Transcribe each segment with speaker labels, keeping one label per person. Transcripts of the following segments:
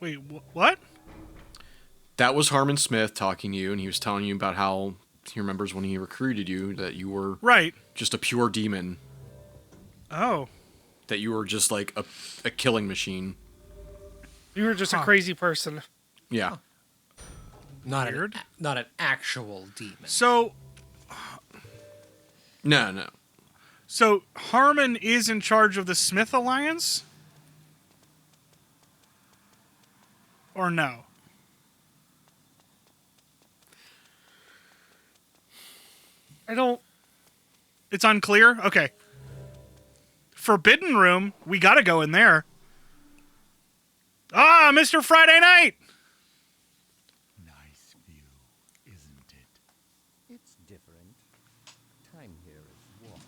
Speaker 1: Wait, what?
Speaker 2: That was Harmon Smith talking to you, and he was telling you about how he remembers when he recruited you that you were
Speaker 1: right,
Speaker 2: just a pure demon.
Speaker 1: Oh.
Speaker 2: That you were just like a killing machine.
Speaker 3: You were just a crazy person.
Speaker 2: Yeah.
Speaker 4: Not an actual demon.
Speaker 1: So...
Speaker 2: No.
Speaker 1: So, Harmon is in charge of the Smith Alliance? Or no?
Speaker 3: I don't...
Speaker 1: It's unclear? Okay. Forbidden Room? We gotta go in there. Ah, Mr. Friday Night!
Speaker 5: Nice view, isn't it?
Speaker 6: It's different. Time here is water.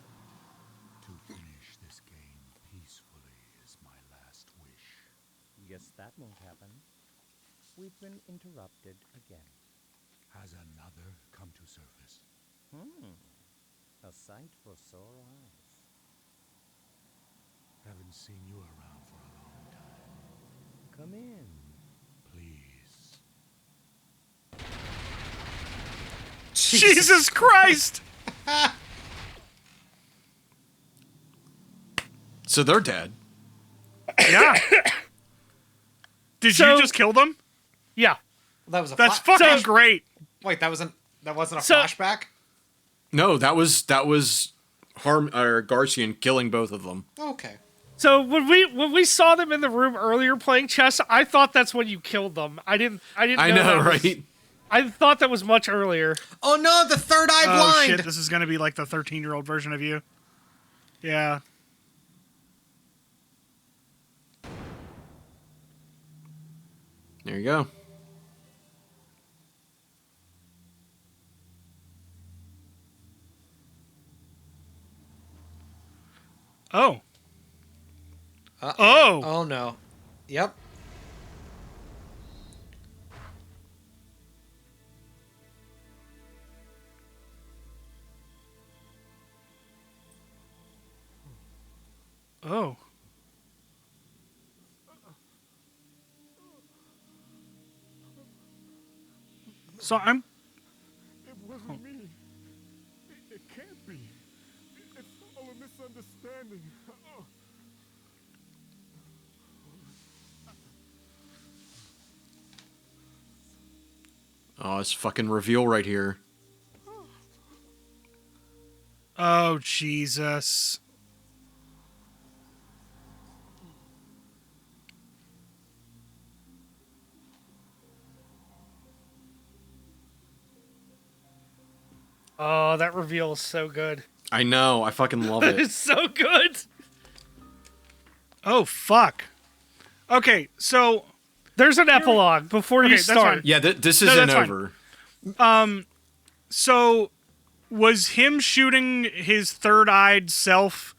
Speaker 5: To finish this game peacefully is my last wish.
Speaker 6: Guess that won't happen. We've been interrupted again.
Speaker 5: Has another come to surface?
Speaker 6: A sight for sore eyes.
Speaker 5: Haven't seen you around for a long time.
Speaker 6: Come in.
Speaker 5: Please.
Speaker 1: Jesus Christ!
Speaker 2: So they're dead.
Speaker 1: Yeah. Did you just kill them?
Speaker 3: Yeah.
Speaker 4: That was a
Speaker 1: That's fucking great.
Speaker 4: Wait, that wasn't a flashback?
Speaker 2: No, that was Garcian killing both of them.
Speaker 4: Okay.
Speaker 3: So when we saw them in the room earlier playing chess, I thought that's when you killed them. I didn't know
Speaker 2: right?
Speaker 3: I thought that was much earlier.
Speaker 4: Oh no, the third eye blind.
Speaker 1: Oh shit, this is gonna be like the 13-year-old version of you. Yeah.
Speaker 2: There you go.
Speaker 1: Oh.
Speaker 4: Oh. Oh no. Yep.
Speaker 1: Oh. So I'm...
Speaker 5: It wasn't me. It can't be. It's all a misunderstanding.
Speaker 2: Oh, it's fucking reveal right here.
Speaker 1: Oh, Jesus.
Speaker 3: Oh, that reveal is so good.
Speaker 2: I know. I fucking love it.
Speaker 3: It's so good.
Speaker 1: Oh, fuck. Okay, so...
Speaker 3: There's an epilogue before you start.
Speaker 2: Yeah, this isn't over.
Speaker 1: So, was him shooting his third-eyed self,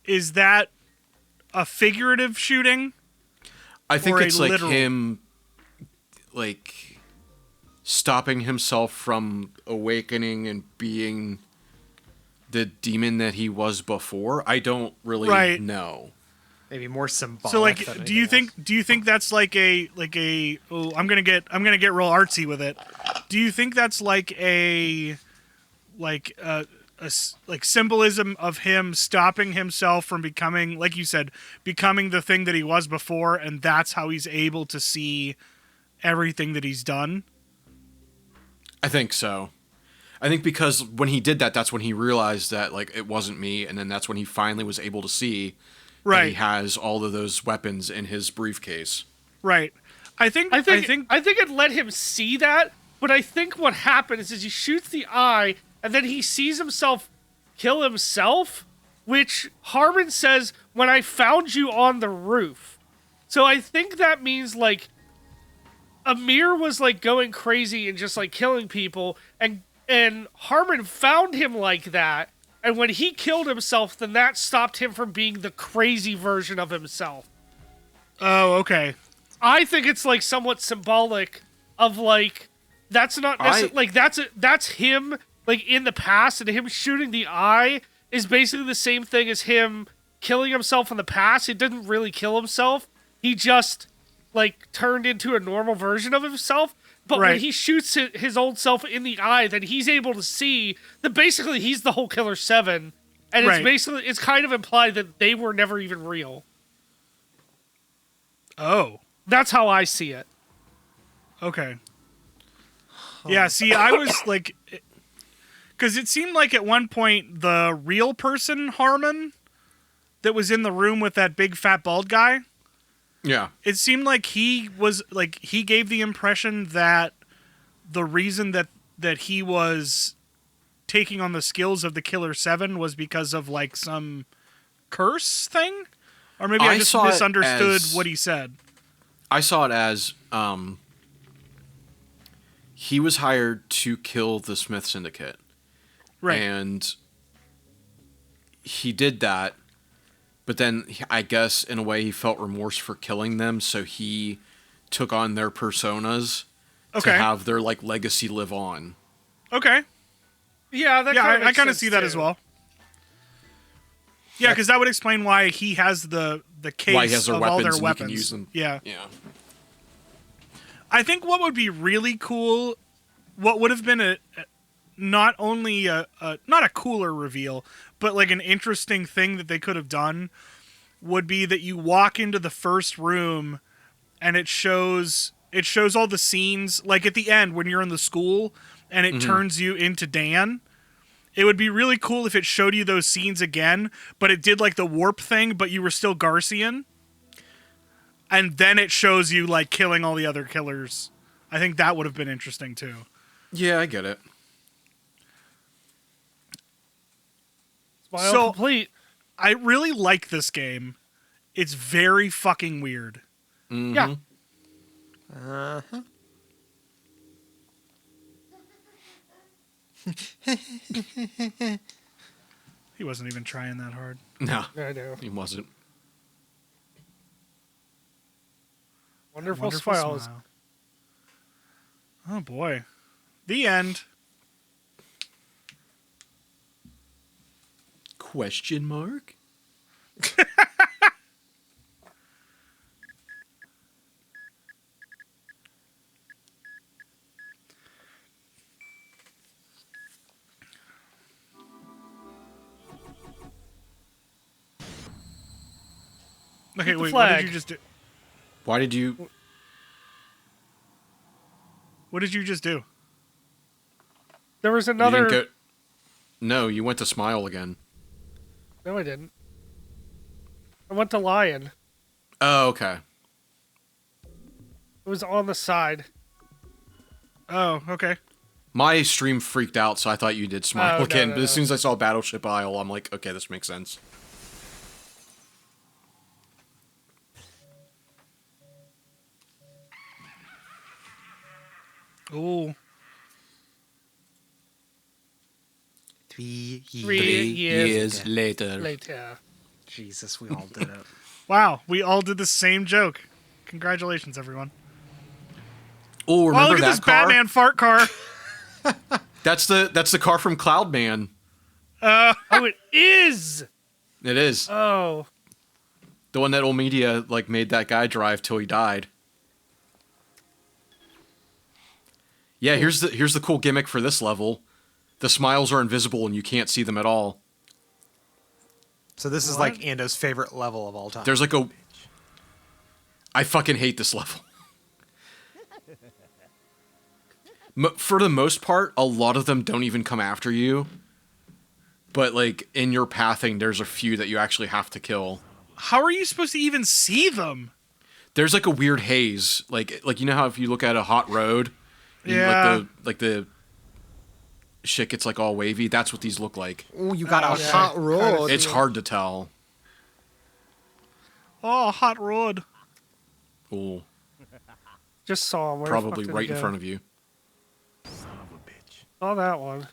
Speaker 1: is that a figurative shooting?
Speaker 2: I think it's like
Speaker 1: literal?
Speaker 2: him, like, stopping himself from awakening and being the demon that he was before. I don't really know.
Speaker 4: Maybe more symbolic.
Speaker 1: So, like, do you think that's like a oh, I'm gonna get real artsy with it. Do you think that's like a symbolism of him stopping himself from becoming, like you said, becoming the thing that he was before, and that's how he's able to see everything that he's done?
Speaker 2: I think so. I think because when he did that, that's when he realized that, like, it wasn't me, and then that's when he finally was able to see that he has all of those weapons in his briefcase.
Speaker 1: Right. I think
Speaker 3: it let him see that, but I think what happens is he shoots the eye, and then he sees himself kill himself, which Harmon says, when I found you on the roof. So I think that means, like, Amir was, like, going crazy and just, like, killing people, and Harmon found him like that, and when he killed himself, then that stopped him from being the crazy version of himself.
Speaker 1: Oh, okay.
Speaker 3: I think it's like somewhat symbolic of like that's not necessarily like that's him like in the past, and him shooting the eye is basically the same thing as him killing himself in the past. He didn't really kill himself. He just like turned into a normal version of himself. But when he shoots his old self in the eye, then he's able to see that basically he's the whole Killer 7. And it's kind of implied that they were never even real.
Speaker 1: Oh.
Speaker 3: That's how I see it.
Speaker 1: Okay. Yeah, see, I was like... Because it seemed like at one point the real person, Harmon, that was in the room with that big fat bald guy...
Speaker 2: Yeah.
Speaker 1: It seemed like he was like he gave the impression that the reason that he was taking on the skills of the Killer 7 was because of like some curse thing, or maybe I just misunderstood what he said.
Speaker 2: I saw it as he was hired to kill the Smith Syndicate,
Speaker 1: right?
Speaker 2: And he did that. But then, I guess, in a way, he felt remorse for killing them, so he took on their personas to have their like legacy live on.
Speaker 1: Okay.
Speaker 3: Yeah,
Speaker 1: I kind of see that as well. Yeah, because that would explain why he has the case
Speaker 2: why he has their
Speaker 1: of
Speaker 2: weapons
Speaker 1: all their
Speaker 2: and
Speaker 1: weapons.
Speaker 2: He can use them.
Speaker 1: Yeah.
Speaker 2: Yeah.
Speaker 1: I think what would be really cool, what would have been not only not a cooler reveal, but like an interesting thing that they could have done would be that you walk into the first room and it shows all the scenes, like at the end when you're in the school and it turns you into Dan. It would be really cool if it showed you those scenes again, but it did like the warp thing, but you were still Garcian. And then it shows you like killing all the other killers. I think that would have been interesting too.
Speaker 2: Yeah, I get it.
Speaker 1: So complete. I really like this game. It's very fucking weird.
Speaker 2: Mm-hmm.
Speaker 3: Yeah.
Speaker 4: Uh-huh.
Speaker 1: He wasn't even trying that hard.
Speaker 2: No,
Speaker 3: I know.
Speaker 2: he wasn't.
Speaker 3: Wonderful smiles.
Speaker 1: Smile. Oh boy. The end.
Speaker 2: Question mark?
Speaker 1: Okay, wait, what
Speaker 3: flag.
Speaker 1: did you just do?
Speaker 2: Why did you...
Speaker 1: What did you just do?
Speaker 3: There was
Speaker 2: You
Speaker 3: another...
Speaker 2: didn't go... No, you went to smile again.
Speaker 3: No, I didn't. I went to lion.
Speaker 2: Oh, okay.
Speaker 3: It was on the side.
Speaker 1: Oh, okay.
Speaker 2: My stream freaked out, so I thought you did smile
Speaker 3: Oh,
Speaker 2: again.
Speaker 3: no,
Speaker 2: But as
Speaker 3: no.
Speaker 2: soon as I saw Battleship Isle, I'm like, okay, this makes sense.
Speaker 1: Ooh.
Speaker 4: 3
Speaker 3: 3 years
Speaker 2: later.
Speaker 3: later.
Speaker 4: Jesus, we all did it.
Speaker 1: Wow, we all did the same joke. Congratulations, everyone.
Speaker 2: Oh,
Speaker 1: Oh,
Speaker 2: remember
Speaker 1: look at
Speaker 2: that
Speaker 1: this
Speaker 2: car?
Speaker 1: Batman fart car.
Speaker 2: That's the car from Cloudman.
Speaker 3: Oh, it is!
Speaker 2: It is.
Speaker 3: Oh.
Speaker 2: The one that old media like made that guy drive till he died. Yeah, here's the cool gimmick for this level. The smiles are invisible and you can't see them at all.
Speaker 4: So this is like Ando's favorite level of all time.
Speaker 2: There's like a... I fucking hate this level. For the most part, a lot of them don't even come after you. But, like, in your pathing, there's a few that you actually have to kill.
Speaker 1: How are you supposed to even see them?
Speaker 2: There's, like, a weird haze. Like you know how if you look at a hot road...
Speaker 1: Yeah.
Speaker 2: Like the shit gets, like, all wavy? That's what these look like.
Speaker 4: Oh, you got a
Speaker 3: yeah.
Speaker 4: hot road.
Speaker 2: It's hard to tell.
Speaker 1: Oh, hot road.
Speaker 2: Ooh,
Speaker 3: Just saw him. Where
Speaker 2: probably right in front
Speaker 3: of
Speaker 2: of you.
Speaker 3: Oh, that one.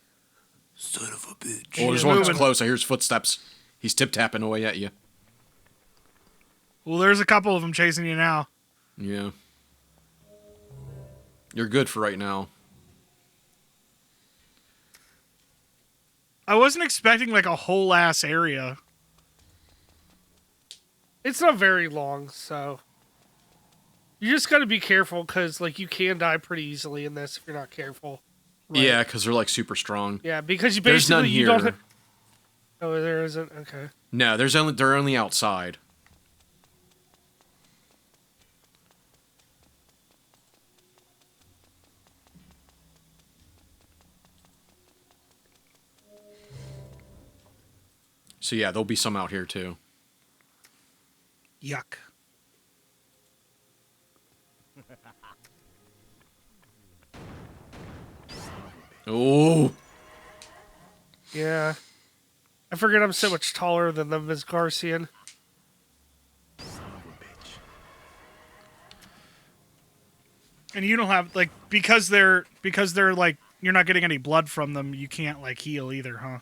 Speaker 2: Son of a bitch. Oh, there's one that's close. I hear his footsteps. He's tip-tapping away at you.
Speaker 1: Well, there's a couple of them chasing you now.
Speaker 2: Yeah. You're good for right now.
Speaker 1: I wasn't expecting like a whole ass area.
Speaker 3: It's not very long, so you just got to be careful because like you can die pretty easily in this if you're not careful.
Speaker 2: Yeah, because they're like super strong.
Speaker 3: Yeah, because you
Speaker 2: There's
Speaker 3: basically
Speaker 2: none
Speaker 3: you don't.
Speaker 2: here.
Speaker 3: Oh, there isn't. Okay.
Speaker 2: No, they're only outside. So yeah, there'll be some out here too.
Speaker 1: Yuck.
Speaker 2: Oh.
Speaker 3: Yeah. I forget I'm so much taller than them as Garcian.
Speaker 1: And you don't have like because they're like you're not getting any blood from them. You can't like heal either, huh?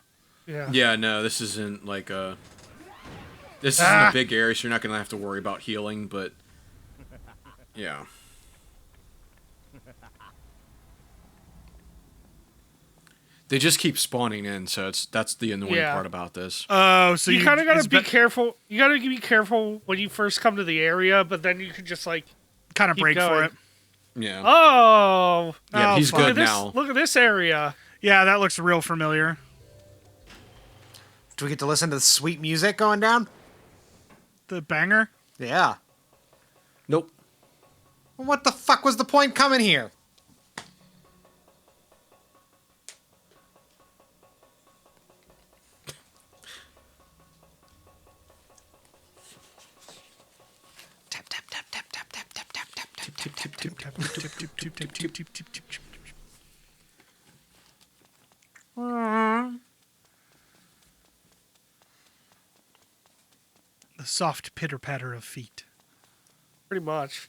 Speaker 3: Yeah.
Speaker 2: Yeah, no, this isn't like a. This isn't a big area, so you're not gonna have to worry about healing. But yeah. They just keep spawning in, so that's the annoying part about this.
Speaker 1: Oh, so
Speaker 3: you kind of got to be careful. You got to be careful when you first come to the area, but then you can just like
Speaker 1: kind of break for it.
Speaker 2: Yeah.
Speaker 3: Oh.
Speaker 2: Yeah, he's good now.
Speaker 3: Look at this area.
Speaker 1: Yeah, that looks real familiar.
Speaker 4: Do we get to listen to the sweet music going down?
Speaker 1: The banger?
Speaker 4: Yeah.
Speaker 2: Nope.
Speaker 4: Well, what the fuck was the point coming here? Tap tap tap tap tap tap tap tap tap tap tap tap tap.
Speaker 1: The soft pitter-patter of feet.
Speaker 3: Pretty much.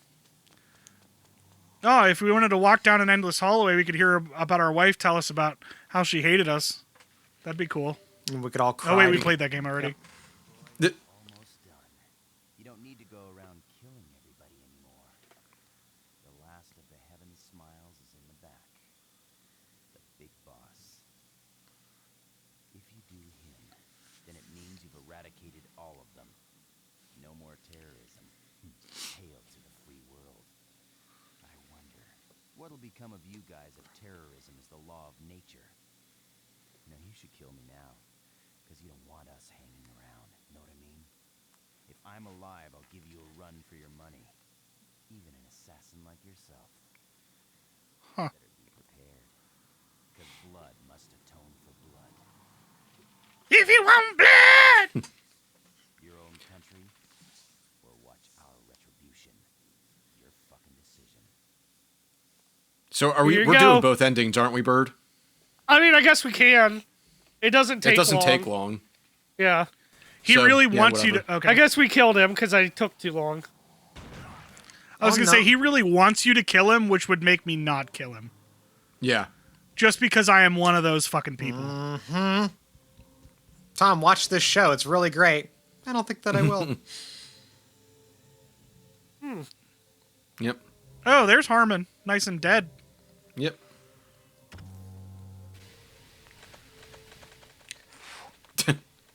Speaker 1: Oh, if we wanted to walk down an endless hallway, we could hear about our wife tell us about how she hated us. That'd be cool.
Speaker 4: And we could all cry.
Speaker 1: Oh, wait, we played that game already.
Speaker 7: Almost done. You don't need to go around killing everybody anymore. The last of the heaven smiles is in the back. The big boss. If you do him, then it means you've eradicated all of them. No more terrorism. Hail to the free world. I wonder, what'll become of you guys if terrorism is the law of nature? You know, you should kill me now, because you don't want us hanging around, know what I mean? If I'm alive, I'll give you a run for your money. Even an assassin like yourself.
Speaker 1: Huh.
Speaker 7: Better be prepared, because blood must atone for blood.
Speaker 1: If you want blood!
Speaker 7: Your own country, or watch our retribution. Your fucking decision.
Speaker 2: So
Speaker 3: Here you
Speaker 2: we're
Speaker 3: go.
Speaker 2: doing both endings, aren't we, Bird?
Speaker 3: I mean, I guess we can. It doesn't take long.
Speaker 2: It doesn't take long.
Speaker 3: Yeah.
Speaker 1: He
Speaker 2: So,
Speaker 1: really
Speaker 2: yeah,
Speaker 1: wants you
Speaker 2: whatever.
Speaker 1: to... Okay.
Speaker 3: I guess we killed him because I took too long.
Speaker 1: I was
Speaker 4: Oh,
Speaker 1: going to
Speaker 4: no.
Speaker 1: say, he really wants you to kill him, which would make me not kill him.
Speaker 2: Yeah.
Speaker 1: Just because I am one of those fucking people.
Speaker 4: Tom, watch this show. It's really great. I don't think that I will.
Speaker 2: Yep.
Speaker 1: Oh, there's Harmon. Nice and dead.
Speaker 2: Yep.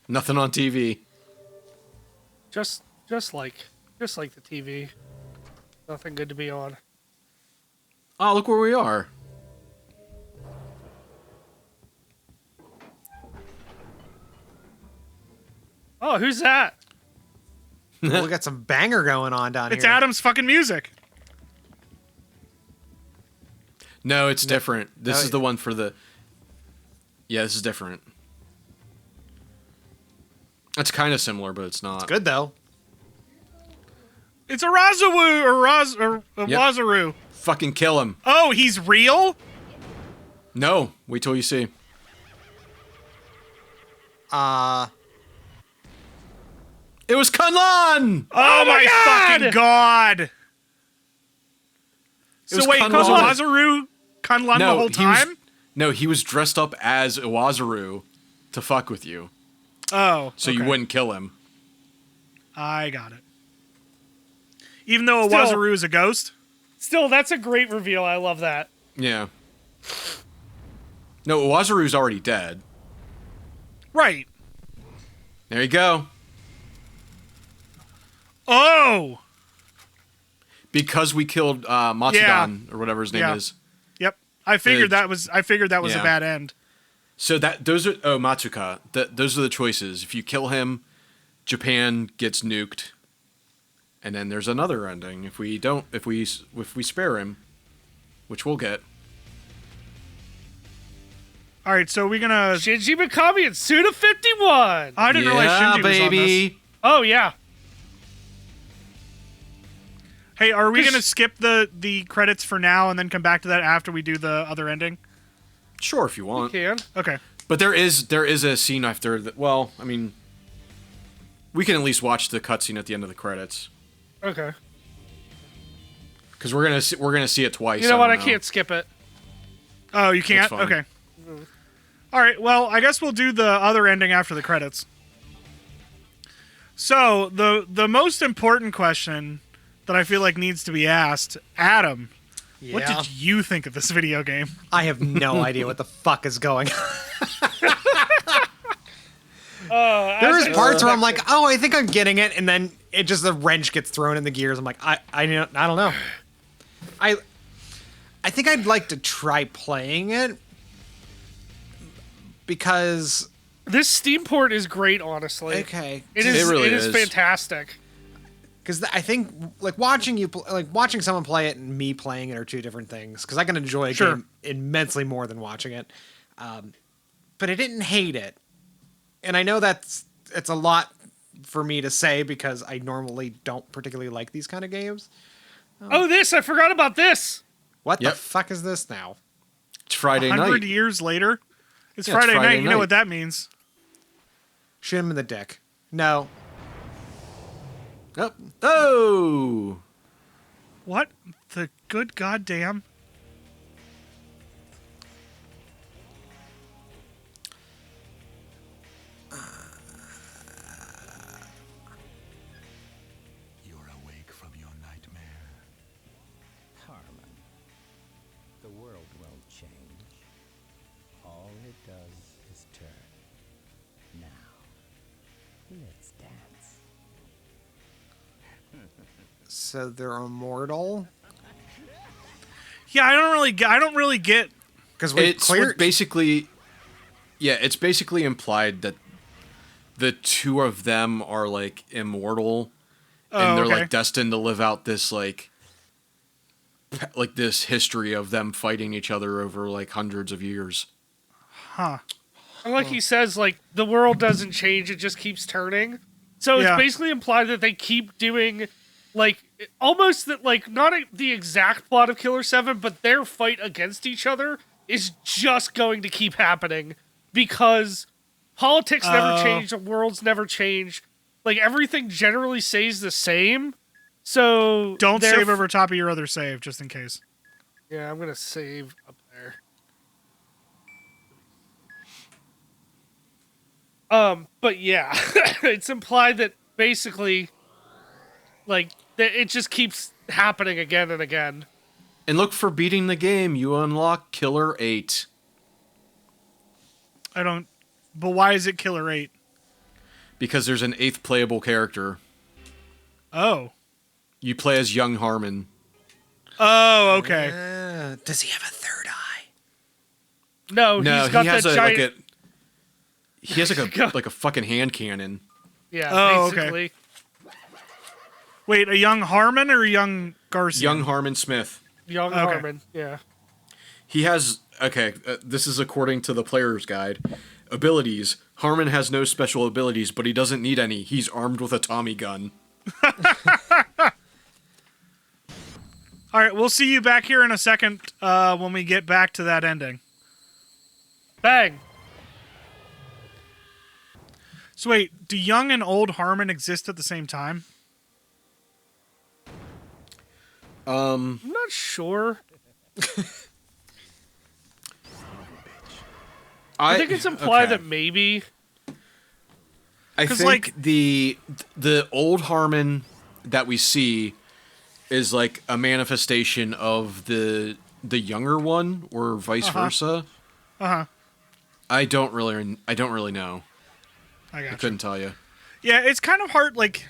Speaker 2: Nothing on TV.
Speaker 3: Just like the TV. Nothing good to be on.
Speaker 2: Oh, look where we are.
Speaker 3: Oh, who's that?
Speaker 4: Well, we got some banger going on down
Speaker 1: It's
Speaker 4: here.
Speaker 1: Adam's fucking music.
Speaker 2: No, it's different. This
Speaker 4: Oh,
Speaker 2: is
Speaker 4: yeah.
Speaker 2: the one for the... Yeah, this is different. It's kind of similar, but it's not.
Speaker 4: Good though.
Speaker 1: It's a Razawu or
Speaker 2: Yep.
Speaker 1: Wazaru.
Speaker 2: Fucking kill him.
Speaker 1: Oh, he's real?
Speaker 2: No, wait till you see. It was Kunlan!
Speaker 1: Oh, my
Speaker 3: God!
Speaker 1: fucking god! So
Speaker 2: was
Speaker 1: wait, was
Speaker 2: Kunlan.
Speaker 1: Wazaru Kunlun the whole time?
Speaker 2: No, he was dressed up as Iwazaru to fuck with you,
Speaker 1: Oh,
Speaker 2: so you
Speaker 1: okay.
Speaker 2: wouldn't kill him.
Speaker 1: I got it. Even though
Speaker 3: Still-
Speaker 1: Iwazaru is a ghost?
Speaker 3: Still, that's a great reveal. I love that.
Speaker 2: Yeah. No, Iwazaru's already dead.
Speaker 1: Right.
Speaker 2: There you go.
Speaker 1: Oh!
Speaker 2: Because we killed Matsudan, or whatever his name
Speaker 1: Yeah.
Speaker 2: is.
Speaker 1: Yep. I figured that was a
Speaker 2: Yeah.
Speaker 1: bad end.
Speaker 2: So those are Matsuka. Those are the choices. If you kill him, Japan gets nuked, and then there's another ending. If we spare him, which we'll get.
Speaker 1: All right, so we're gonna.
Speaker 3: Shinji Mikami and Suda 51.
Speaker 1: I didn't realize Shinji was on this.
Speaker 3: Oh, yeah.
Speaker 1: Hey, are we gonna skip the credits for now and then come back to that after we do the other ending?
Speaker 2: Sure, if you want.
Speaker 3: Can.
Speaker 1: Okay.
Speaker 2: But there is a scene after that. Well, I mean, we can at least watch the cutscene at the end of the credits
Speaker 3: Okay.
Speaker 2: because we're gonna see it twice.
Speaker 3: You know what?
Speaker 2: don't
Speaker 3: I can't skip it.
Speaker 1: Oh, you can't?
Speaker 2: That's fine.
Speaker 1: Okay. All right, well, I guess we'll do the other ending after the credits. So, the most important question that I feel like needs to be asked, Adam, what
Speaker 4: Yeah.
Speaker 1: did you think of this video game?
Speaker 4: I have no idea what the fuck is going on. There is parts where I'm like, oh, I think I'm getting it, and then it just the wrench gets thrown in the gears. I'm like, I don't know. I think I'd like to try playing it because
Speaker 3: This Steam port is great, honestly.
Speaker 4: okay,
Speaker 3: It is.
Speaker 2: It really
Speaker 3: it is
Speaker 2: is.
Speaker 3: fantastic.
Speaker 4: because I think like watching someone play it and me playing it are two different things. Because I can enjoy a
Speaker 1: Sure.
Speaker 4: game immensely more than watching it, but I didn't hate it, and I know it's a lot for me to say because I normally don't particularly like these kind of games.
Speaker 3: Oh, this! I forgot about this.
Speaker 4: What
Speaker 2: Yep.
Speaker 4: the fuck is this now?
Speaker 2: It's Friday
Speaker 1: 100
Speaker 2: night.
Speaker 1: years later? It's
Speaker 2: Yeah,
Speaker 1: Friday,
Speaker 2: it's Friday
Speaker 1: night. You know
Speaker 2: night.
Speaker 1: what that means.
Speaker 4: Shoot him in the dick. No.
Speaker 2: Oh.
Speaker 1: What the good goddamn?
Speaker 5: You're awake from your nightmare.
Speaker 6: Harmon, the world won't change. All it does is turn. Now, let's dance.
Speaker 4: So they're immortal?
Speaker 1: Yeah, I don't really get.
Speaker 4: Because we
Speaker 2: It's
Speaker 4: cleared.
Speaker 2: basically, yeah, it's basically implied that the two of them are like immortal, and they're
Speaker 1: okay.
Speaker 2: like destined to live out this like this history of them fighting each other over like hundreds of years.
Speaker 1: Huh.
Speaker 3: And like he says, like the world doesn't change; it just keeps turning. So
Speaker 1: Yeah.
Speaker 3: it's basically implied that they keep doing, like, almost that, like, not the exact plot of Killer 7, but their fight against each other is just going to keep happening because politics never change, the world's never change. Like, everything generally stays the same. So
Speaker 1: Don't
Speaker 3: their
Speaker 1: save over top of your other save, just in case.
Speaker 3: Yeah, I'm gonna save up there. But yeah, it's implied that basically, like, that it just keeps happening again and again.
Speaker 2: And look, for beating the game, you unlock Killer 8.
Speaker 1: I don't. But why is it Killer 8?
Speaker 2: Because there's an 8th playable character.
Speaker 1: Oh.
Speaker 2: You play as young Harmon.
Speaker 1: Oh, okay.
Speaker 4: Does he have a third eye?
Speaker 3: No,
Speaker 2: No,
Speaker 3: he's got
Speaker 2: he has
Speaker 3: that
Speaker 2: a
Speaker 3: giant.
Speaker 2: like a he has like a fucking hand cannon.
Speaker 3: Yeah,
Speaker 1: Oh, okay.
Speaker 3: basically.
Speaker 1: Wait, a young Harmon or a young Garcia?
Speaker 2: Young Harmon Smith.
Speaker 3: Young
Speaker 1: Okay.
Speaker 3: Harmon. Yeah.
Speaker 2: He has this is according to the player's guide. Abilities. Harmon has no special abilities, but he doesn't need any. He's armed with a Tommy gun.
Speaker 1: All right, we'll see you back here in a second when we get back to that ending.
Speaker 3: Bang.
Speaker 1: So wait, do young and old Harmon exist at the same time?
Speaker 3: I'm not sure. I think it's implied that maybe.
Speaker 2: I
Speaker 1: 'Cause,
Speaker 2: think
Speaker 1: like-
Speaker 2: the old Harmon that we see is like a manifestation of the younger one, or vice versa. I don't really know.
Speaker 1: I got
Speaker 2: I
Speaker 1: you.
Speaker 2: couldn't tell you.
Speaker 1: Yeah, it's kind of hard. Like,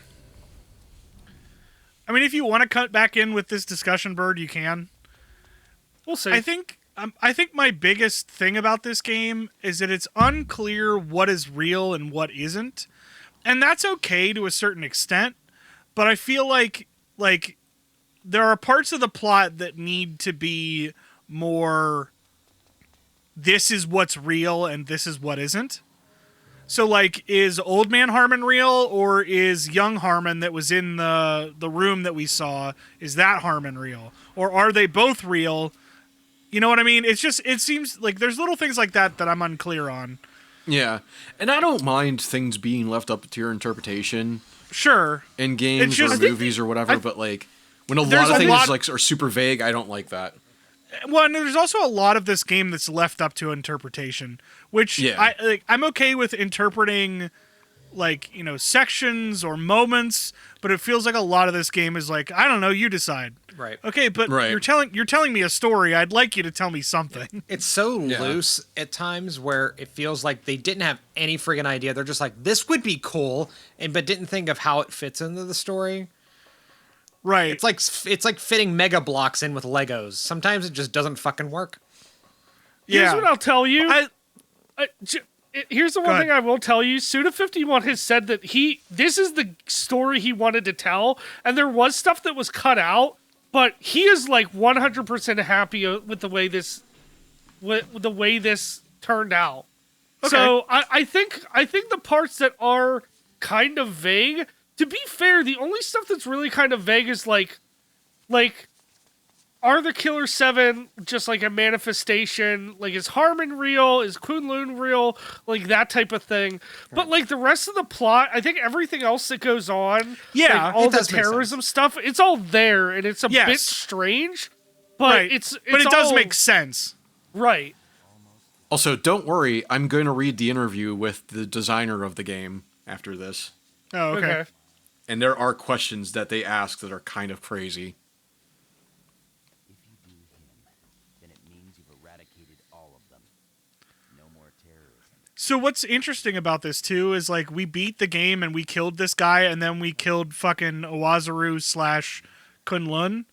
Speaker 1: I mean, if you want to cut back in with this discussion, Bird, you can.
Speaker 3: We'll see.
Speaker 1: I think my biggest thing about this game is that it's unclear what is real and what isn't, and that's okay to a certain extent. But I feel like there are parts of the plot that need to be more. This is what's real and this is what isn't. So, like, is Old Man Harmon real, or is young Harmon that was in the room that we saw, is that Harmon real? Or are they both real? You know what I mean? It's just, it seems like there's little things like that I'm unclear on.
Speaker 2: Yeah, and I don't mind things being left up to your interpretation
Speaker 1: Sure.
Speaker 2: in games
Speaker 1: just-
Speaker 2: or
Speaker 1: I think
Speaker 2: movies or whatever, but like when a
Speaker 1: There's
Speaker 2: lot of
Speaker 1: a
Speaker 2: things
Speaker 1: lot-
Speaker 2: like are super vague, I don't like that.
Speaker 1: Well, and there's also a lot of this game that's left up to interpretation, which
Speaker 2: Yeah.
Speaker 1: I'm okay with interpreting, like, you know, sections or moments, but it feels like a lot of this game is like, I don't know, you decide.
Speaker 4: Right.
Speaker 1: Okay, but
Speaker 2: Right.
Speaker 1: you're telling me a story. I'd like you to tell me something.
Speaker 4: It's so
Speaker 2: Yeah.
Speaker 4: loose at times where it feels like they didn't have any friggin' idea. They're just like, this would be cool, but didn't think of how it fits into the story.
Speaker 1: Right.
Speaker 4: It's like fitting Mega Blocks in with Legos. Sometimes it just doesn't fucking work.
Speaker 3: Here's what I'll tell you.
Speaker 1: I-
Speaker 3: Here's the
Speaker 1: Go
Speaker 3: one
Speaker 1: ahead.
Speaker 3: thing I will tell you. Suda51 has said that this is the story he wanted to tell, and there was stuff that was cut out, but he is like 100% happy with the way this turned out.
Speaker 1: Okay.
Speaker 3: So I think the parts that are kind of vague, to be fair, the only stuff that's really kind of vague is like are the Killer Seven just like a manifestation? Like, is Harmon real? Is Kunlun real? Like, that type of thing. But, like, the rest of the plot, I think everything else that goes on,
Speaker 1: Yeah,
Speaker 3: like, all
Speaker 4: it
Speaker 3: the
Speaker 4: does make
Speaker 3: terrorism stuff, it's all there, and it's a
Speaker 1: Yes.
Speaker 3: bit strange. But
Speaker 1: Right. But it does
Speaker 3: all-
Speaker 1: make sense.
Speaker 3: Right.
Speaker 2: Also, don't worry, I'm going to read the interview with the designer of the game after this.
Speaker 1: Oh, okay.
Speaker 2: And there are questions that they ask that are kind of crazy.
Speaker 7: If you do him, then it means you've eradicated all of them. No more terrorism.
Speaker 1: So what's interesting about this too is like we beat the game and we killed this guy and then we killed fucking Owazaru / Kunlun,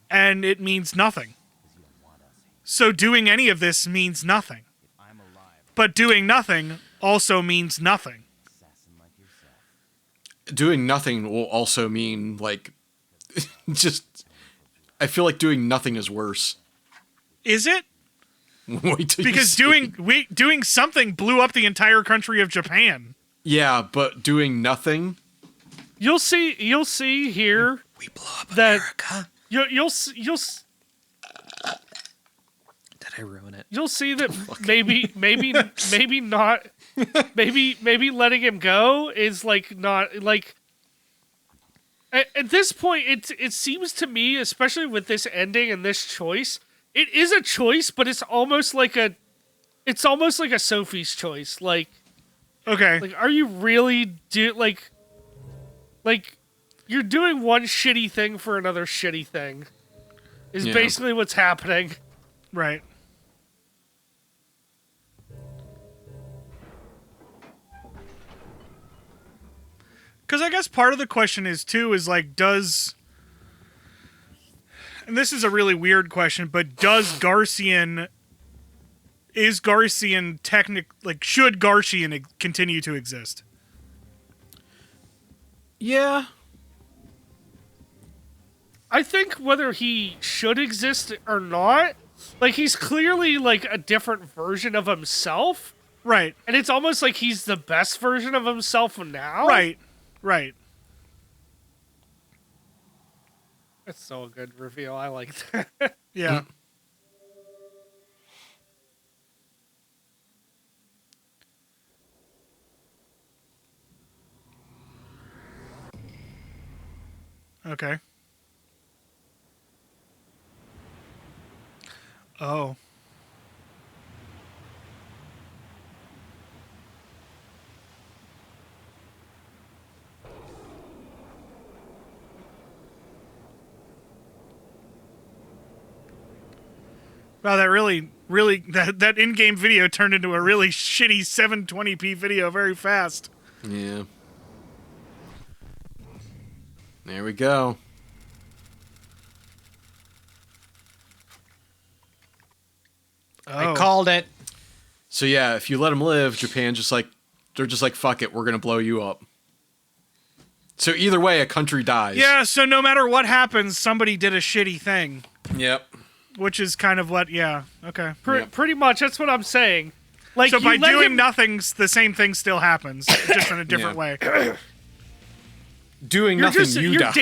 Speaker 1: and it means nothing. So doing any of this means nothing.
Speaker 7: I'm alive,
Speaker 1: But doing nothing also means nothing.
Speaker 7: assassin like yourself.
Speaker 2: Doing nothing will also mean, like, just... I feel like doing nothing is worse.
Speaker 1: Is it?
Speaker 2: Wait till you
Speaker 1: Because
Speaker 2: see.
Speaker 1: doing something blew up the entire country of Japan.
Speaker 2: Yeah, but doing nothing...
Speaker 3: You'll see here
Speaker 4: We blew up
Speaker 3: that
Speaker 4: America.
Speaker 3: you'll
Speaker 4: Did I ruin it?
Speaker 3: you'll see that maybe not maybe letting him go is like not like at this point it seems to me, especially with this ending and this choice, it is a choice, but it's almost like a Sophie's choice. Like
Speaker 1: Okay.
Speaker 3: are you really like you're doing one shitty thing for another shitty thing is
Speaker 2: Yeah.
Speaker 3: basically what's happening.
Speaker 1: Right. Because I guess part of the question is too is like, and this is a really weird question, but is Garcian should Garcian continue to exist?
Speaker 2: Yeah.
Speaker 3: I think whether he should exist or not, like, he's clearly like a different version of himself,
Speaker 1: Right.
Speaker 3: and it's almost like he's the best version of himself now.
Speaker 1: Right. Right.
Speaker 3: That's so a good reveal. I like that.
Speaker 1: Yeah. Okay. Oh. Wow, that really that in-game video turned into a really shitty 720p video very fast.
Speaker 2: Yeah. There we go.
Speaker 1: Oh.
Speaker 4: I called it.
Speaker 2: So yeah, if you let him live, they're just like, fuck it, we're gonna blow you up. So either way, a country dies.
Speaker 1: Yeah, so no matter what happens, somebody did a shitty thing.
Speaker 2: Yep.
Speaker 1: Which is kind of what, yeah, okay.
Speaker 3: Pretty much, that's what I'm saying. Like,
Speaker 1: So
Speaker 3: you
Speaker 1: by
Speaker 3: let
Speaker 1: doing
Speaker 3: him-
Speaker 1: nothing, the same thing still happens, just in a different way.
Speaker 2: Doing nothing, you die.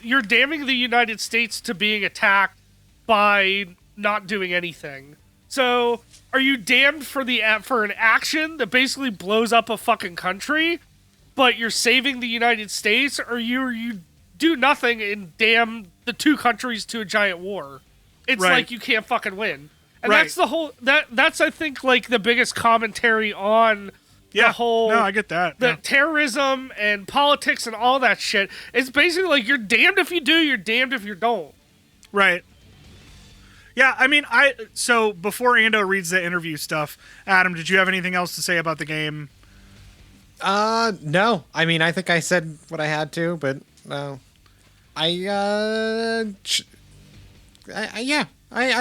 Speaker 3: You're damning the United States to being attacked by not doing anything. So, are you damned for an action that basically blows up a fucking country, but you're saving the United States, or you do nothing and damn the two countries to a giant war? It's
Speaker 1: Right.
Speaker 3: like you can't fucking win. And
Speaker 1: Right.
Speaker 3: that's the whole that's I think like the biggest commentary on
Speaker 1: Yeah,
Speaker 3: the whole
Speaker 1: no, I get that.
Speaker 3: the
Speaker 1: yeah.
Speaker 3: terrorism and politics and all that shit. It's basically like you're damned if you do, you're damned if you don't.
Speaker 1: Right. Yeah, I mean, so before Ando reads the interview stuff, Adam, did you have anything else to say about the game?
Speaker 4: No. I mean, I think I said what I had to, but no. I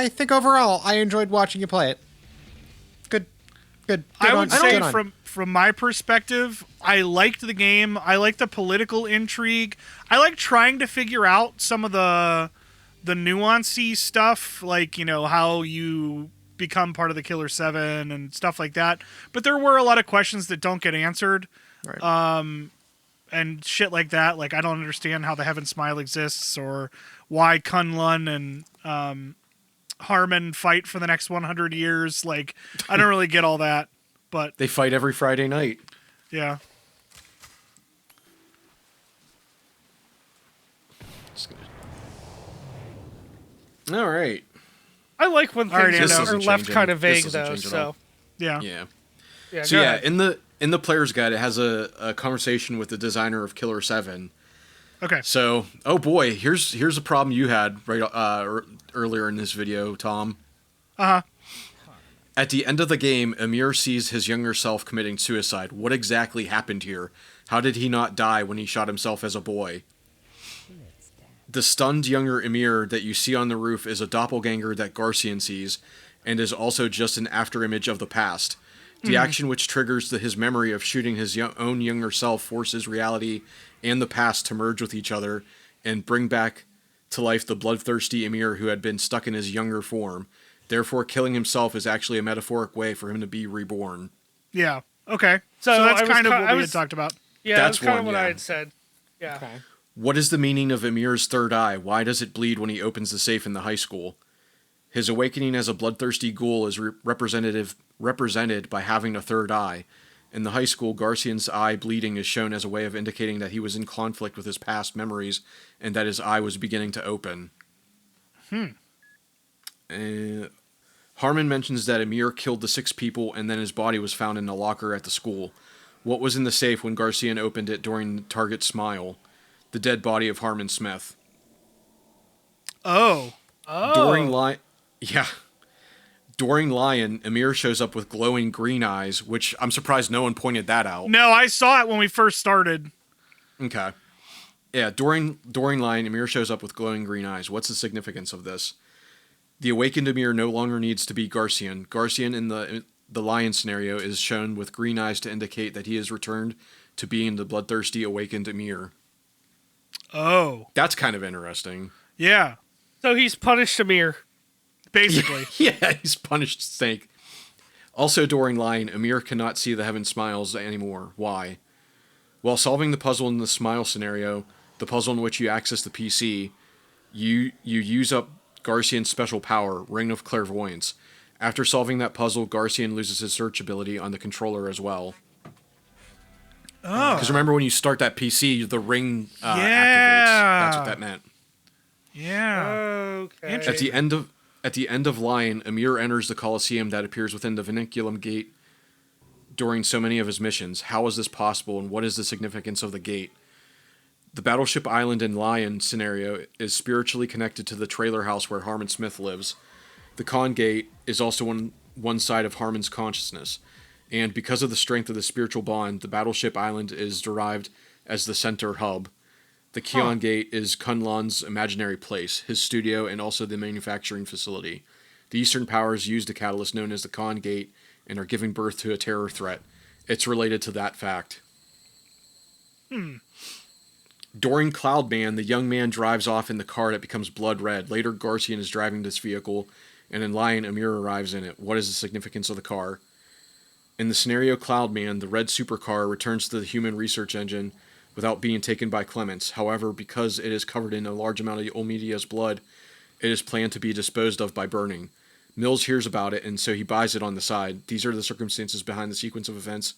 Speaker 4: think overall I enjoyed watching you play it. Good.
Speaker 1: I would say
Speaker 4: good on.
Speaker 1: from my perspective, I liked the game. I liked the political intrigue. I like trying to figure out some of the nuancy stuff, like, you know, how you become part of the Killer 7 and stuff like that. But there were a lot of questions that don't get answered.
Speaker 4: Right.
Speaker 1: And shit like that. Like, I don't understand how the Heaven Smile exists, or why Kunlun and Harmon fight for the next 100 years. Like, I don't really get all that. But
Speaker 2: They fight every Friday night.
Speaker 1: yeah.
Speaker 2: All right.
Speaker 3: I like when
Speaker 1: All right,
Speaker 3: things
Speaker 1: Ando.
Speaker 3: are
Speaker 2: Doesn't
Speaker 3: left
Speaker 2: change
Speaker 3: kind of
Speaker 2: any-
Speaker 3: vague
Speaker 2: this doesn't
Speaker 3: though.
Speaker 2: change at
Speaker 3: So
Speaker 2: all.
Speaker 1: Yeah.
Speaker 2: Yeah.
Speaker 3: yeah,
Speaker 2: So
Speaker 3: go
Speaker 2: yeah,
Speaker 3: ahead.
Speaker 2: in the player's guide, it has a conversation with the designer of Killer 7.
Speaker 1: Okay.
Speaker 2: So, oh boy, here's a problem you had earlier in this video, Tom.
Speaker 1: Uh-huh.
Speaker 2: At the end of the game, Amir sees his younger self committing suicide. What exactly happened here? How did he not die when he shot himself as a boy? The stunned younger Amir that you see on the roof is a doppelganger that Garcian sees, and is also just an afterimage of the past. The action which triggers his memory of shooting his own younger self forces reality and the past to merge with each other and bring back to life the bloodthirsty Amir who had been stuck in his younger form. Therefore, killing himself is actually a metaphoric way for him to be reborn.
Speaker 1: Yeah. Okay.
Speaker 3: So
Speaker 1: So that's
Speaker 3: I was
Speaker 1: kind of
Speaker 3: ki-
Speaker 1: what
Speaker 3: I
Speaker 1: we
Speaker 3: was-
Speaker 1: had talked about.
Speaker 3: Yeah,
Speaker 2: That's
Speaker 3: that's kind
Speaker 2: one,
Speaker 3: of what
Speaker 2: yeah.
Speaker 3: I had said. Yeah.
Speaker 4: Okay.
Speaker 2: What is the meaning of Amir's third eye? Why does it bleed when he opens the safe in the high school? His awakening as a bloodthirsty ghoul is represented by having a third eye. In the high school, Garcian's eye bleeding is shown as a way of indicating that he was in conflict with his past memories and that his eye was beginning to open. Harmon mentions that Amir killed the 6 people and then his body was found in a locker at the school. What was in the safe when Garcian opened it during the target's smile? The dead body of Harmon Smith.
Speaker 1: Oh.
Speaker 2: During Lion, Amir shows up with glowing green eyes, which I'm surprised no one pointed that out.
Speaker 1: No, I saw it when we first started.
Speaker 2: Okay. Yeah, during Lion, Amir shows up with glowing green eyes. What's the significance of this? The awakened Amir no longer needs to be Garcian. Garcian in the Lion scenario is shown with green eyes to indicate that he has returned to being the bloodthirsty awakened Amir.
Speaker 1: Oh.
Speaker 2: That's kind of interesting.
Speaker 1: Yeah.
Speaker 3: So he's punished Amir.
Speaker 1: Basically.
Speaker 2: Yeah, he's punished Snake. Also during Lion, Amir cannot see the Heaven Smiles anymore. Why? While solving the puzzle in the Smile scenario, the puzzle in which you access the PC, you use up Garcian's special power, Ring of Clairvoyance. After solving that puzzle, Garcian loses his search ability on the controller as well.
Speaker 1: Oh.
Speaker 2: Because remember when you start that PC, the ring activates.
Speaker 1: Yeah.
Speaker 2: That's what that meant.
Speaker 1: Yeah.
Speaker 3: Okay.
Speaker 1: Interesting.
Speaker 2: At the end of Lion, Amir enters the Colosseum that appears within the Vinculum Gate during so many of his missions. How is this possible, and what is the significance of the gate? The Battleship Island in Lion scenario is spiritually connected to the trailer house where Harmon Smith lives. The Con Gate is also one side of Harmon's consciousness, and because of the strength of the spiritual bond, the battleship island is derived as the center hub. The Keon Gate is Kunlun's imaginary place, his studio, and also the manufacturing facility. The Eastern powers use the catalyst known as the Con Gate and are giving birth to a terror threat. It's related to that fact. During Cloudman, the young man drives off in the car that becomes blood red. Later, Garcian is driving this vehicle, and in Lion, Amir arrives in it. What is the significance of the car? In the scenario Cloudman, the red supercar returns to the human research engine without being taken by Clements. However, because it is covered in a large amount of Olmedia's blood, it is planned to be disposed of by burning. Mills hears about it, and so he buys it on the side. These are the circumstances behind the sequence of events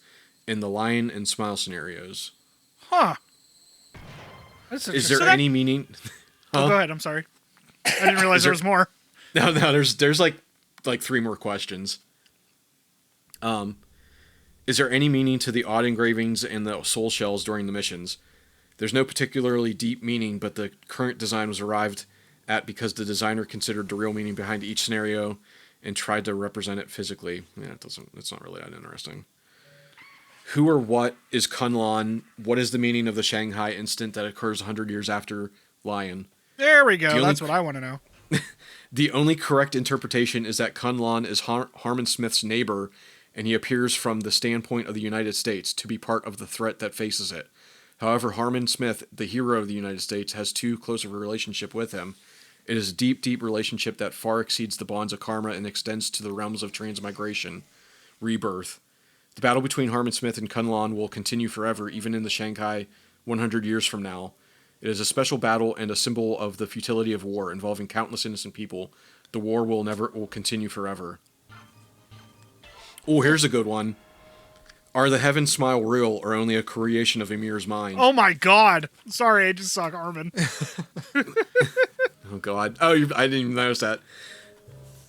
Speaker 2: in the Lion and Smile scenarios.
Speaker 1: Huh.
Speaker 2: Is there any meaning?
Speaker 1: Oh, go ahead. I'm sorry. I didn't realize there was more.
Speaker 2: No. There's like 3 more questions. Is there any meaning to the odd engravings and the soul shells during the missions? There's no particularly deep meaning, but the current design was arrived at because the designer considered the real meaning behind each scenario and tried to represent it physically. Yeah, it's not really that interesting. Who or what is Kunlun? What is the meaning of the Shanghai incident that occurs 100 years after Lion?
Speaker 1: There we go. That's what I want to know.
Speaker 2: The only correct interpretation is that Kunlun is Harmon Smith's neighbor, and he appears from the standpoint of the United States to be part of the threat that faces it. However, Harmon Smith, the hero of the United States, has too close of a relationship with him. It is a deep, deep relationship that far exceeds the bonds of karma and extends to the realms of transmigration, rebirth. The battle between Harmon Smith and Kunlun will continue forever, even in the Shanghai 100 years from now. It is a special battle and a symbol of the futility of war, involving countless innocent people. The war will continue forever. Oh, here's a good one. Are the Heaven Smile real or only a creation of Emir's mind?
Speaker 1: Oh my god. Sorry, I just saw Armin.
Speaker 2: Oh god. Oh, I didn't even notice that.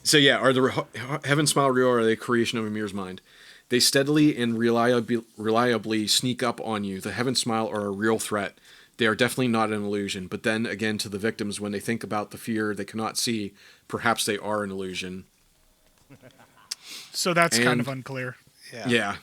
Speaker 2: So yeah, are the Heaven Smile real or are they a creation of Emir's mind? They steadily and reliably sneak up on you. The Heaven Smile are a real threat. They are definitely not an illusion. But then again, to the victims, when they think about the fear they cannot see, perhaps they are an illusion.
Speaker 1: So that's kind of unclear.
Speaker 2: Yeah.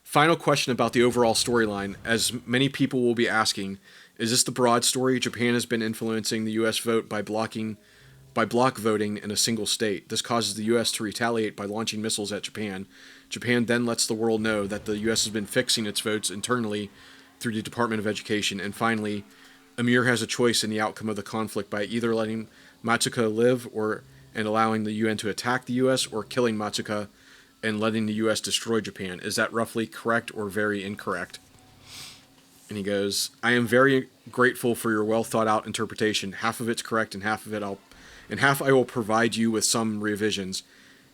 Speaker 2: Final question about the overall storyline. As many people will be asking, is this the broad story? Japan has been influencing the U.S. vote by block voting in a single state. This causes the U.S. to retaliate by launching missiles at Japan. Japan then lets the world know that the U.S. has been fixing its votes internally through the Department of Education. And finally, Amir has a choice in the outcome of the conflict by either letting Matsuka live and allowing the UN to attack the U.S. or killing Matsuka and letting the U.S. destroy Japan. Is that roughly correct or very incorrect? And he goes, I am very grateful for your well thought out interpretation. Half of it's correct and half I will provide you with some revisions.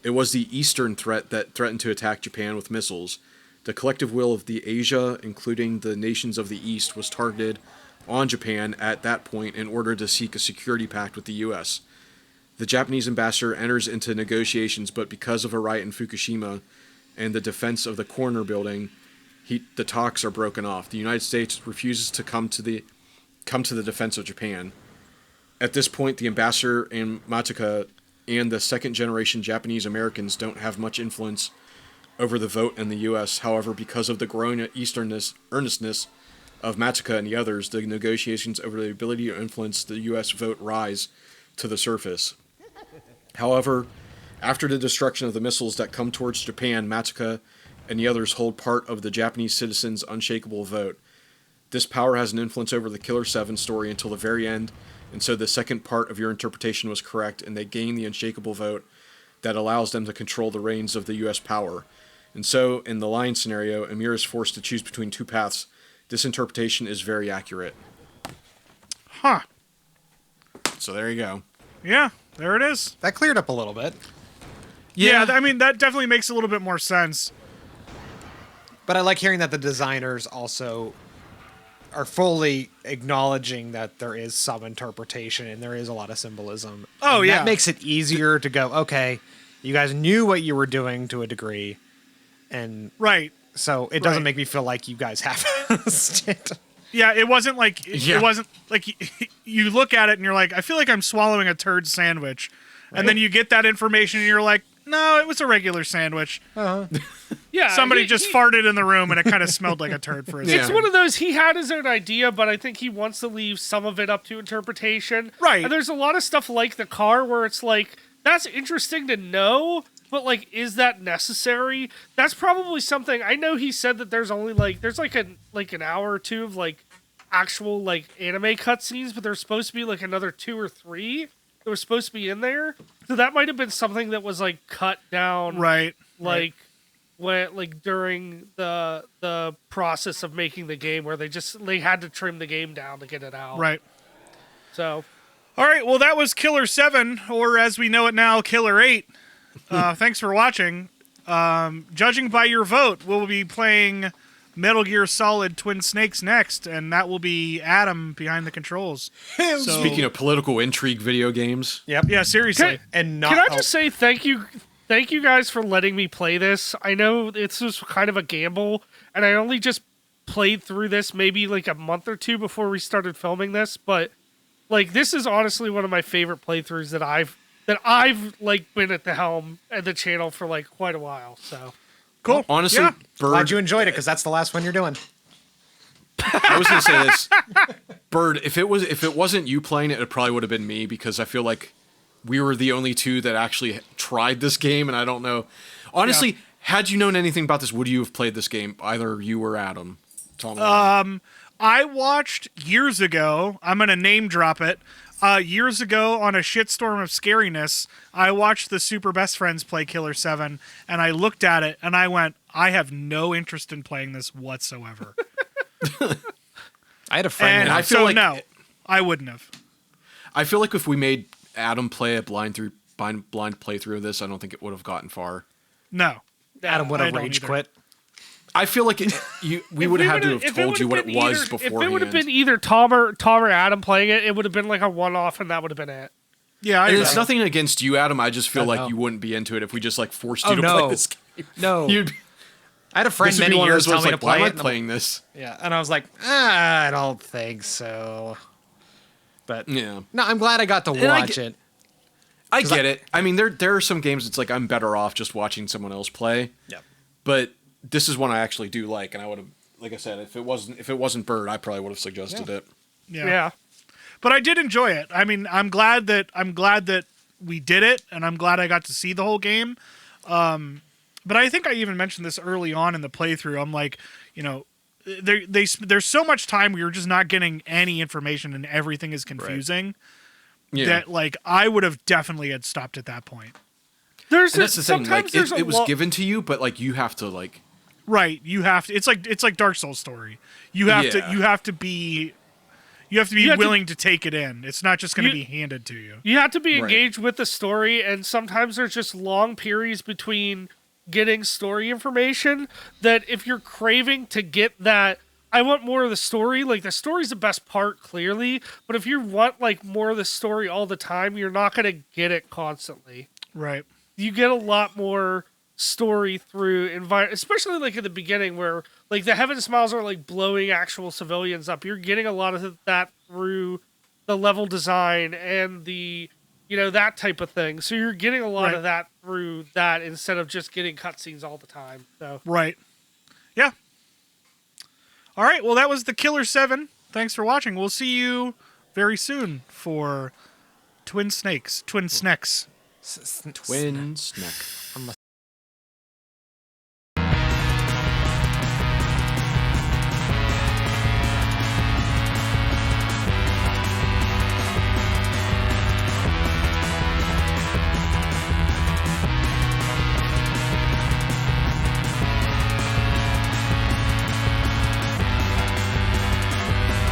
Speaker 2: It was the Eastern threat that threatened to attack Japan with missiles. The collective will of the Asia, including the nations of the East, was targeted on Japan at that point in order to seek a security pact with the U.S. The Japanese ambassador enters into negotiations, but because of a riot in Fukushima and the defense of the corner building, the talks are broken off. The United States refuses to come to the defense of Japan. At this point, the ambassador and Matsuka and the second-generation Japanese Americans don't have much influence over the vote in the U.S. However, because of the growing earnestness of Matsuka and the others, the negotiations over the ability to influence the U.S. vote rise to the surface. However, after the destruction of the missiles that come towards Japan, Matsuka and the others hold part of the Japanese citizens' unshakable vote. This power has an influence over the Killer 7 story until the very end, and so the second part of your interpretation was correct, and they gain the unshakable vote that allows them to control the reins of the U.S. power. And so, in the Lion scenario, Amir is forced to choose between two paths. This interpretation is very accurate.
Speaker 1: Huh.
Speaker 2: So there you go.
Speaker 1: Yeah, there it is.
Speaker 4: That cleared up a little bit.
Speaker 1: Yeah, I mean, that definitely makes a little bit more sense.
Speaker 4: But I like hearing that the designers also are fully acknowledging that there is some interpretation and there is a lot of symbolism.
Speaker 1: Oh,
Speaker 4: and
Speaker 1: yeah.
Speaker 4: That makes it easier to go, okay, you guys knew what you were doing to a degree. And
Speaker 1: Right.
Speaker 4: so it doesn't
Speaker 1: Right.
Speaker 4: make me feel like you guys half-assed it.
Speaker 1: Yeah, it wasn't like it wasn't like you look at it and you're like, I feel like I'm swallowing a turd sandwich, And then you get that information and you're like, no, it was a regular sandwich.
Speaker 3: Yeah,
Speaker 1: Somebody just farted in the room and it kind of smelled like a turd for a
Speaker 3: It's
Speaker 1: second.
Speaker 3: one of those, he had his own idea, but I think he wants to leave some of it up to interpretation.
Speaker 1: Right.
Speaker 3: And there's a lot of stuff like the car where it's like, that's interesting to know, but like, is that necessary? That's probably something, I know he said that there's only like, there's like an hour or two of like actual like anime cutscenes, but there's supposed to be like another 2 or 3 that were supposed to be in there. So that might have been something that was like cut down.
Speaker 1: Right.
Speaker 3: Like, when like during the process of making the game where they had to trim the game down to get it out.
Speaker 1: Right.
Speaker 3: So
Speaker 1: All right, well, that was Killer 7, or as we know it now, Killer 8. Thanks for watching. Judging by your vote, we'll be playing Metal Gear Solid Twin Snakes next, and that will be Adam behind the controls. So,
Speaker 2: Speaking of political intrigue video games,
Speaker 4: Yep.
Speaker 1: yeah, seriously.
Speaker 4: And not.
Speaker 3: can I just say thank you guys for letting me play this. I know it's just kind of a gamble, and I only just played through this maybe like a month or two before we started filming this, but like this is honestly one of my favorite playthroughs that I've like been at the helm at the channel for like quite a while. So
Speaker 1: Cool.
Speaker 2: honestly,
Speaker 1: Yeah.
Speaker 2: Bird,
Speaker 4: Glad you enjoyed it because that's the last one you're doing.
Speaker 2: I was gonna say this, Bird. If it wasn't you playing it, it probably would have been me because I feel like we were the only two that actually tried this game, and I don't know. Honestly, had you known anything about this, would you have played this game? Either you or Adam. Tell me.
Speaker 1: I watched years ago, I'm going to name drop it, years ago on a shitstorm of scariness, I watched the Super Best Friends play Killer 7, and I looked at it, and I went, I have no interest in playing this whatsoever.
Speaker 4: I had a friend.
Speaker 1: And
Speaker 2: I feel
Speaker 1: so,
Speaker 2: like-
Speaker 1: no, I wouldn't have.
Speaker 2: I feel like if we made Adam play a blind playthrough of this, I don't think it would have gotten far.
Speaker 1: No.
Speaker 4: Adam would
Speaker 1: I
Speaker 4: have
Speaker 1: don't
Speaker 4: rage
Speaker 1: either.
Speaker 4: quit.
Speaker 2: I feel like we would have had to have told you what it was
Speaker 3: If it would
Speaker 2: beforehand.
Speaker 3: have been either Tom or Adam playing it, it would have been like a one-off, and that would have been it.
Speaker 1: Yeah, I
Speaker 2: And
Speaker 1: agree.
Speaker 2: it's nothing against you, Adam. I just feel
Speaker 4: I
Speaker 2: like
Speaker 4: know.
Speaker 2: you wouldn't be into it if we just like forced you
Speaker 4: Oh,
Speaker 2: to
Speaker 4: no.
Speaker 2: play this game.
Speaker 4: No.
Speaker 2: You'd,
Speaker 4: I had a friend
Speaker 2: this would be
Speaker 4: many
Speaker 2: one of
Speaker 4: years
Speaker 2: those
Speaker 4: tell
Speaker 2: ones
Speaker 4: me
Speaker 2: like,
Speaker 4: to
Speaker 2: why
Speaker 4: play
Speaker 2: am I
Speaker 4: it.
Speaker 2: playing this?
Speaker 4: Yeah, and I was like, I don't think so. But
Speaker 2: Yeah.
Speaker 4: no, I'm glad I got to
Speaker 2: I
Speaker 4: watch
Speaker 2: get-
Speaker 4: it.
Speaker 2: I get it. I mean, there are some games it's like I'm better off just watching someone else play.
Speaker 4: Yep.
Speaker 2: But this is one I actually do like, and I would have, like I said, if it wasn't Bird, I probably would have suggested it.
Speaker 3: Yeah.
Speaker 1: But I did enjoy it. I mean, I'm glad that we did it, and I'm glad I got to see the whole game. But I think I even mentioned this early on in the playthrough. I'm like, you know, there's so much time we were just not getting any information, and everything is confusing.
Speaker 2: Yeah.
Speaker 1: That like I would have definitely had stopped at that point.
Speaker 3: There's
Speaker 2: And that's the thing.
Speaker 3: sometimes
Speaker 2: Like
Speaker 3: there's
Speaker 2: it was given to you, but like you have to like.
Speaker 1: Right, you have to. It's like Dark Souls story. You have
Speaker 2: Yeah.
Speaker 1: to. You have to be willing to take it in. It's not just going to be handed to you.
Speaker 3: You have to be
Speaker 2: Right.
Speaker 3: engaged with the story, and sometimes there's just long periods between getting story information that if you're craving to get that, I want more of the story. Like, the story's the best part, clearly, but if you want, like, more of the story all the time, you're not going to get it constantly.
Speaker 1: Right.
Speaker 3: You get a lot more story through especially like at the beginning where like the Heaven Smiles are like blowing actual civilians up. You're getting a lot of that through the level design and the, you know, that type of thing. So you're getting a lot
Speaker 1: Right.
Speaker 3: of that through that instead of just getting cutscenes all the time. So
Speaker 1: Right. Yeah. All right. Well, that was the Killer 7. Thanks for watching. We'll see you very soon for Twin Snakes.
Speaker 2: Twin snack.